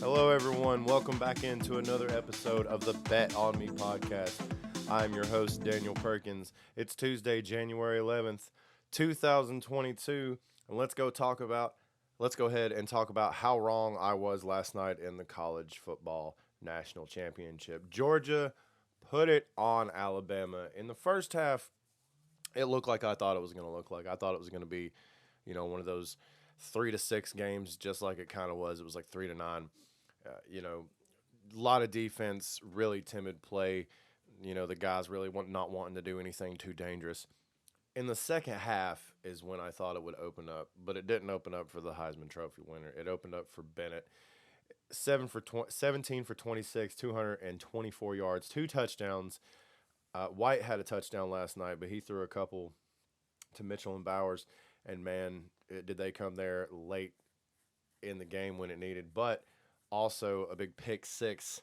Hello, everyone. Welcome back into another episode of the Bet On Me podcast. I'm your host, Daniel Perkins. It's Tuesday, January 11th, 2022, and let's go ahead and talk about how wrong I was last night in the college football national championship. Georgia put it on Alabama. In the first half, it looked like I thought it was going to look like. I thought it was going to be, one of those 3-6 games, just like it kind of was. It was like 3-9. A lot of defense, really timid play. The guys really not wanting to do anything too dangerous. In the second half is when I thought it would open up, but it didn't open up for the Heisman Trophy winner. It opened up for Bennett. 17 for 26, 224 yards, two touchdowns. White had a touchdown last night, but he threw a couple to Mitchell and Bowers. And, man, did they come there late in the game when it needed. But also a big pick six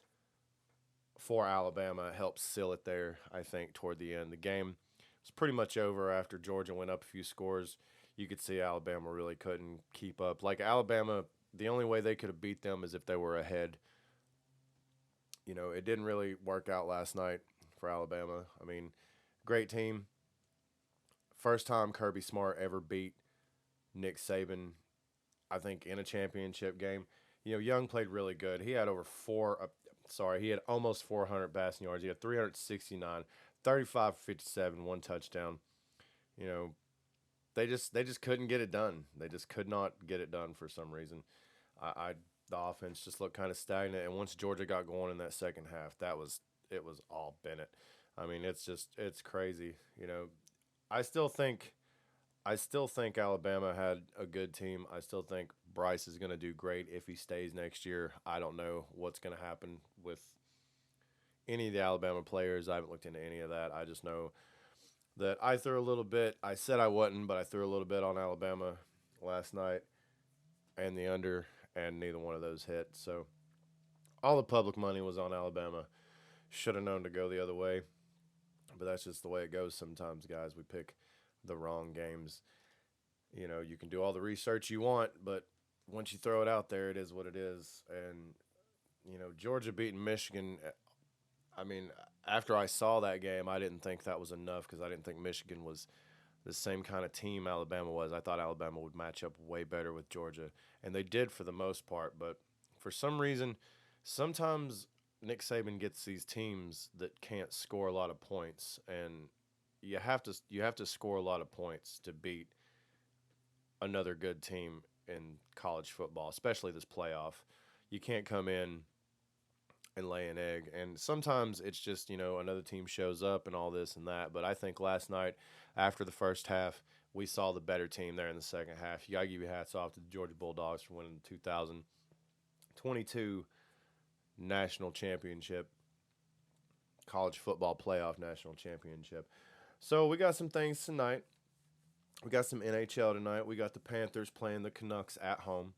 for Alabama helped seal it there, I think, toward the end. The game was pretty much over after Georgia went up a few scores. You could see Alabama really couldn't keep up. Like, Alabama, the only way they could have beat them is if they were ahead. It didn't really work out last night for Alabama. I mean, great team. First time Kirby Smart ever beat Nick Saban, I think, in a championship game. Young played really good. He had he had almost 400 passing yards. He had 369, 35 for 57, one touchdown. They just couldn't get it done. They just could not get it done for some reason. The offense just looked kind of stagnant. And once Georgia got going in that second half, it was all Bennett. I mean, it's crazy. I still think Alabama had a good team. I still think Bryce is going to do great if he stays next year. I don't know what's going to happen with any of the Alabama players. I haven't looked into any of that. I just know that I threw a little bit. I said I wouldn't, but I threw a little bit on Alabama last night and the under, and neither one of those hit. So all the public money was on Alabama. Should have known to go the other way. But that's just the way it goes sometimes, guys. We pick the wrong games. You can do all the research you want, but once you throw it out there, it is what it is. And, Georgia beating Michigan, I mean, after I saw that game, I didn't think that was enough because I didn't think Michigan was the same kind of team Alabama was. I thought Alabama would match up way better with Georgia, and they did for the most part. But for some reason, sometimes Nick Saban gets these teams that can't score a lot of points, and you have to score a lot of points to beat another good team in college football, especially this playoff. You can't come in and lay an egg. And sometimes it's just, another team shows up and all this and that. But I think last night, after the first half, we saw the better team there in the second half. You got to give your hats off to the Georgia Bulldogs for winning the 2022 national championship, college football playoff national championship. So we got some things tonight. We got some NHL tonight. We got the Panthers playing the Canucks at home.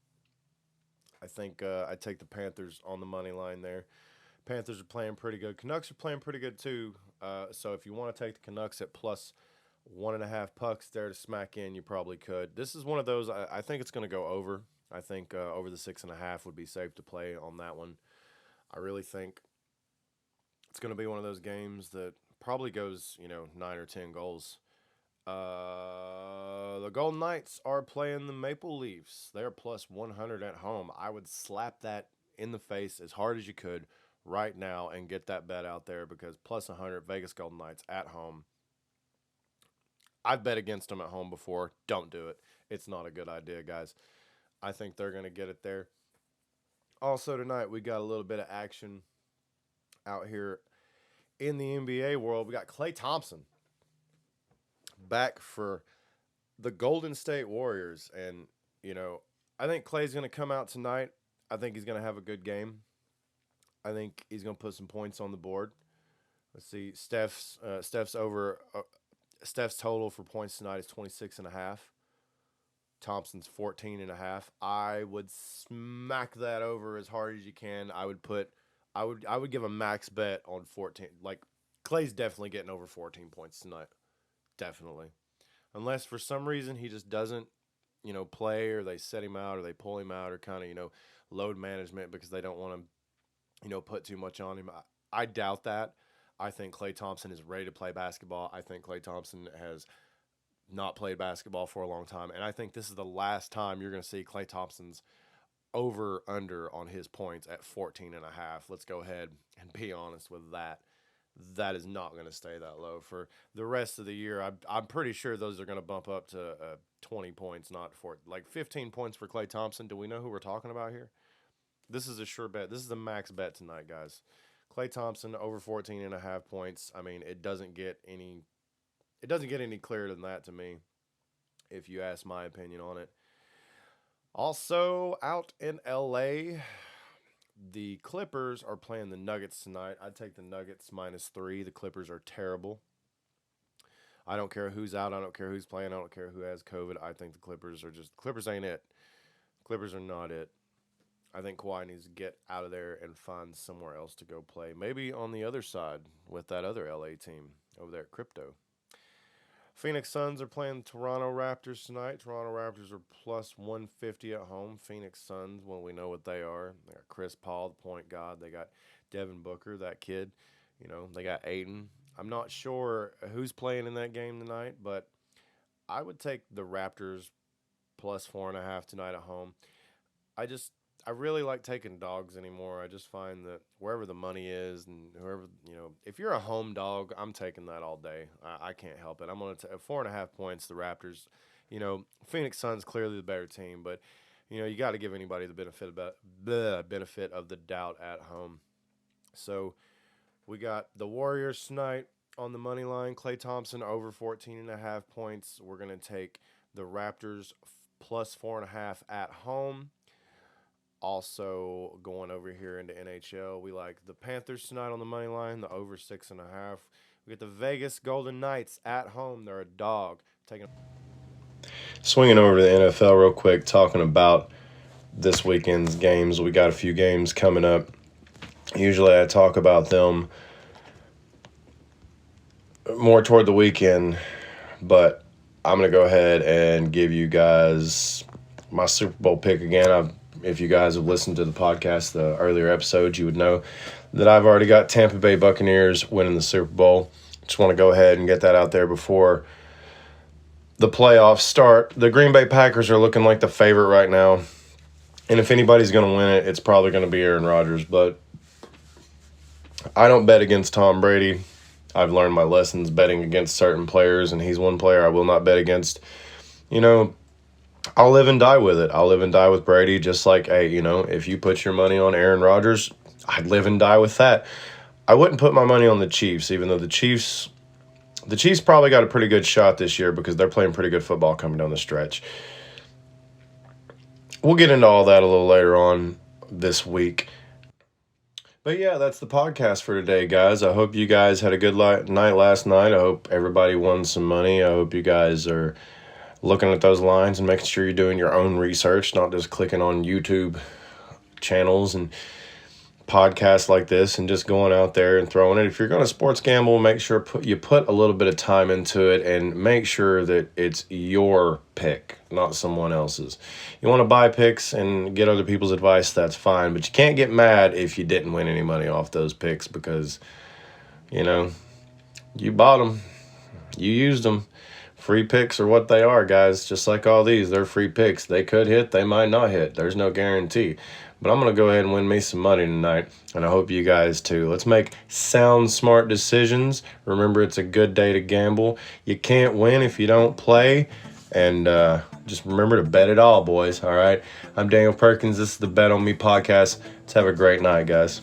I think I'd take the Panthers on the money line there. Panthers are playing pretty good. Canucks are playing pretty good too. So if you want to take the Canucks at plus 1.5 pucks there to smack in, you probably could. This is one of those, I think it's going to go over. I think over the 6.5 would be safe to play on that one. I really think it's going to be one of those games that probably goes, 9 or 10 goals. The Golden Knights are playing the Maple Leafs. They're plus 100 at home. I would slap that in the face as hard as you could right now and get that bet out there because plus 100 Vegas Golden Knights at home. I've bet against them at home before. Don't do it. It's not a good idea, guys. I think they're going to get it there. Also tonight, we got a little bit of action out here in the NBA world. We got Klay Thompson back for the Golden State Warriors. And, I think Klay's going to come out tonight. I think he's going to have a good game. I think he's going to put some points on the board. Let's see. Steph's total for points tonight is 26.5. Thompson's 14.5. I would smack that over as hard as you can. I would give a max bet on 14. Like, Klay's definitely getting over 14 points tonight. Definitely. Unless for some reason he just doesn't play, or they set him out, or they pull him out, or kind of, load management because they don't want to, put too much on him. I doubt that. I think Klay Thompson is ready to play basketball. I think Klay Thompson has not played basketball for a long time. And I think this is the last time you're going to see Klay Thompson's over under on his points at 14 and a half. Let's go ahead and be honest with that. That is not going to stay that low for the rest of the year. I'm pretty sure those are going to bump up to 20 points, not for like 15 points for Klay Thompson. Do we know who we're talking about here? This is a sure bet. This is the max bet tonight, guys. Klay Thompson over 14 and a half points. I mean, it doesn't get any clearer than that to me, if you ask my opinion on it. Also, out in LA, the Clippers are playing the Nuggets tonight. I'd take the Nuggets -3. The Clippers are terrible. I don't care who's out. I don't care who's playing. I don't care who has COVID. I think the Clippers ain't it. Clippers are not it. I think Kawhi needs to get out of there and find somewhere else to go play. Maybe on the other side with that other LA team over there at Crypto. Phoenix Suns are playing Toronto Raptors tonight. Toronto Raptors are +150 at home. Phoenix Suns, well, we know what they are. They got Chris Paul, the point guard. They got Devin Booker, that kid. They got Ayton. I'm not sure who's playing in that game tonight, but I would take the Raptors +4.5 tonight at home. I really like taking dogs anymore. I just find that wherever the money is and whoever, if you're a home dog, I'm taking that all day. I can't help it. I'm going to take 4.5 points, the Raptors. Phoenix Suns clearly the better team, but, you got to give anybody the benefit of the doubt at home. So we got the Warriors tonight on the money line. Klay Thompson over 14.5 points. We're going to take the Raptors +4.5 at home. Also, going over here into NHL, we like the Panthers tonight on the money line, the over 6.5. We get the Vegas Golden Knights at home. They're a dog. Swinging over to the NFL real quick, talking about this weekend's games. We got a few games coming up. Usually I talk about them more toward the weekend, but I'm going to go ahead and give you guys my Super Bowl pick again. If you guys have listened to the podcast, the earlier episodes, you would know that I've already got Tampa Bay Buccaneers winning the Super Bowl. Just want to go ahead and get that out there before the playoffs start. The Green Bay Packers are looking like the favorite right now. And if anybody's going to win it, it's probably going to be Aaron Rodgers. But I don't bet against Tom Brady. I've learned my lessons betting against certain players, and he's one player I will not bet against. I'll live and die with it. I'll live and die with Brady, just like, hey, if you put your money on Aaron Rodgers, I'd live and die with that. I wouldn't put my money on the Chiefs, even though the Chiefs probably got a pretty good shot this year because they're playing pretty good football coming down the stretch. We'll get into all that a little later on this week. But yeah, that's the podcast for today, guys. I hope you guys had a good night last night. I hope everybody won some money. I hope you guys are looking at those lines and making sure you're doing your own research, not just clicking on YouTube channels and podcasts like this and just going out there and throwing it. If you're going to sports gamble, make sure you put a little bit of time into it and make sure that it's your pick, not someone else's. You want to buy picks and get other people's advice, that's fine, but you can't get mad if you didn't win any money off those picks because, you bought them, you used them. Free picks are what they are, guys. Just like all these, they're free picks. They could hit, they might not hit. There's no guarantee. But I'm going to go ahead and win me some money tonight, and I hope you guys too. Let's make sound, smart decisions. Remember, it's a good day to gamble. You can't win if you don't play, and just remember to bet it all, boys, all right? I'm Daniel Perkins. This is the Bet On Me podcast. Let's have a great night, guys.